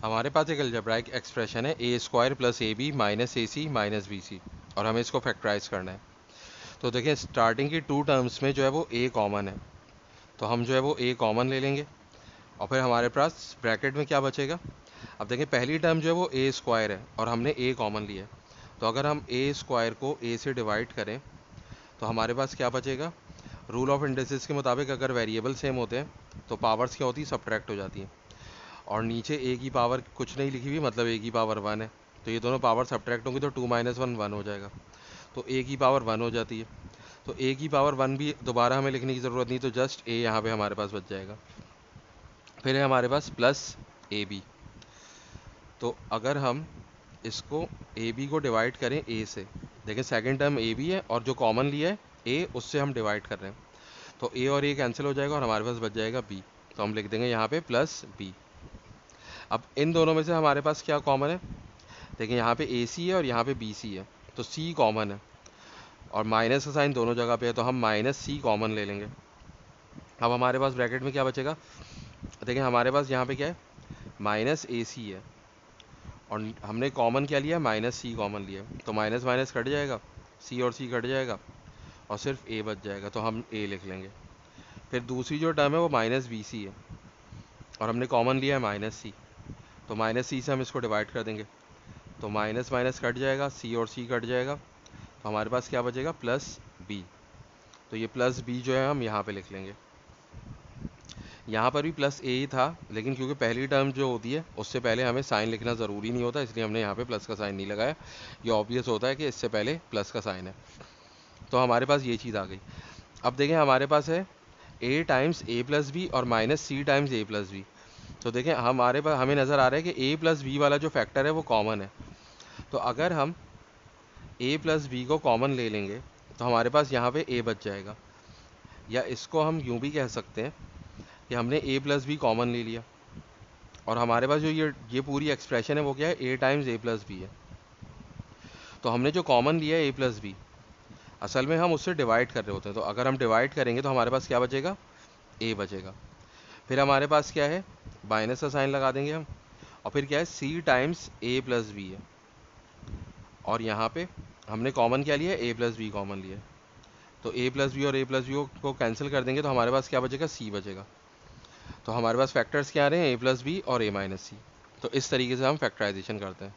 हमारे पास एक algebraic expression है A square plus A B minus A C minus B C, और हमें इसको फैक्टराइज करना है। तो देखिए स्टार्टिंग की टू टर्म्स में जो है वो ए कॉमन है, तो हम जो है वो ए कॉमन ले लेंगे और फिर हमारे पास ब्रैकेट में क्या बचेगा। अब देखिए पहली टर्म जो है वो ए स्क्वायर है और हमने ए कॉमन लिया है, तो अगर हम ए स्क्वायर को ए से डिवाइड करें तो हमारे पास क्या बचेगा। रूल ऑफ इंडिसेस के मुताबिक अगर वेरिएबल सेम होते हैं तो पावर्स क्या होती है, सब्ट्रैक्ट हो जाती हैं। और नीचे ए की पावर कुछ नहीं लिखी हुई, मतलब ए की पावर 1 है, तो ये दोनों पावर सब्ट्रैक्ट होंगी तो 2 माइनस 1 1 हो जाएगा, तो ए की पावर 1 हो जाती है। तो ए की पावर 1 भी दोबारा हमें लिखने की ज़रूरत नहीं, तो जस्ट ए यहाँ पे हमारे पास बच जाएगा। फिर है हमारे पास प्लस ए बी, तो अगर हम इसको ए बी को डिवाइड करें ए से, देखें सेकंड टर्म ए बी है और जो कॉमन लिया है ए, उससे हम डिवाइड कर रहे हैं, तो ए और ए कैंसिल हो जाएगा और हमारे पास बच जाएगा बी, तो हम लिख देंगे यहाँ पे प्लस बी। अब इन दोनों में से हमारे पास क्या कॉमन है, देखिए यहाँ पे ए सी है और यहाँ पे बी सी है, तो सी कॉमन है और माइनस का साइन दोनों जगह पे है, तो हम माइनस सी कॉमन ले लेंगे। अब हमारे पास ब्रैकेट में क्या बचेगा, देखिए हमारे पास यहाँ पे क्या है, माइनस ए सी है और हमने कॉमन क्या लिया, माइनस सी कॉमन लिया, तो माइनस माइनस कट जाएगा, सी और सी कट जाएगा और सिर्फ ए बच जाएगा, तो हम ए लिख लेंगे। फिर दूसरी जो टर्म है वो माइनस बी सी है और हमने कॉमन लिया है माइनस सी, तो माइनस सी से हम इसको डिवाइड कर देंगे, तो माइनस माइनस कट जाएगा, सी और सी कट जाएगा, तो हमारे पास क्या बचेगा, प्लस बी। तो ये प्लस बी जो है हम यहाँ पे लिख लेंगे। यहाँ पर भी प्लस ए ही था, लेकिन क्योंकि पहली टर्म जो होती है उससे पहले हमें साइन लिखना ज़रूरी नहीं होता, इसलिए हमने यहाँ पे प्लस का साइन नहीं लगाया। ये ऑब्वियस होता है कि इससे पहले प्लस का साइन है, तो हमारे पास ये चीज़ आ गई। अब देखें हमारे पास है ए टाइम्स ए प्लस बी और माइनस सी टाइम्स ए प्लस बी, तो देखें हमारे पास हमें नज़र आ रहा है कि ए प्लस बी वाला जो फैक्टर है वो कॉमन है, तो अगर हम ए प्लस बी को कॉमन ले लेंगे तो हमारे पास यहाँ पे ए बच जाएगा, या इसको हम यूँ भी कह सकते हैं कि हमने ए प्लस बी कॉमन ले लिया और हमारे पास जो ये पूरी एक्सप्रेशन है वो क्या है, ए टाइम्स ए प्लस बी है। तो हमने जो कॉमन लिया है ए प्लस बी, असल में हम उससे डिवाइड कर रहे होते हैं, तो अगर हम डिवाइड करेंगे तो हमारे पास क्या बचेगा, ए बचेगा। फिर हमारे पास क्या है, माइनस का साइन लगा देंगे हम, और फिर क्या है, सी टाइम्स ए प्लस बी है और यहाँ पे हमने कॉमन क्या लिया है, ए प्लस बी कॉमन लिया है, तो ए प्लस बी और ए प्लस बी को कैंसिल कर देंगे तो हमारे पास क्या बचेगा, सी बचेगा। तो हमारे पास फैक्टर्स क्या आ रहे हैं, ए प्लस बी और ए माइनस सी। तो इस तरीके से हम फैक्टराइजेशन करते हैं।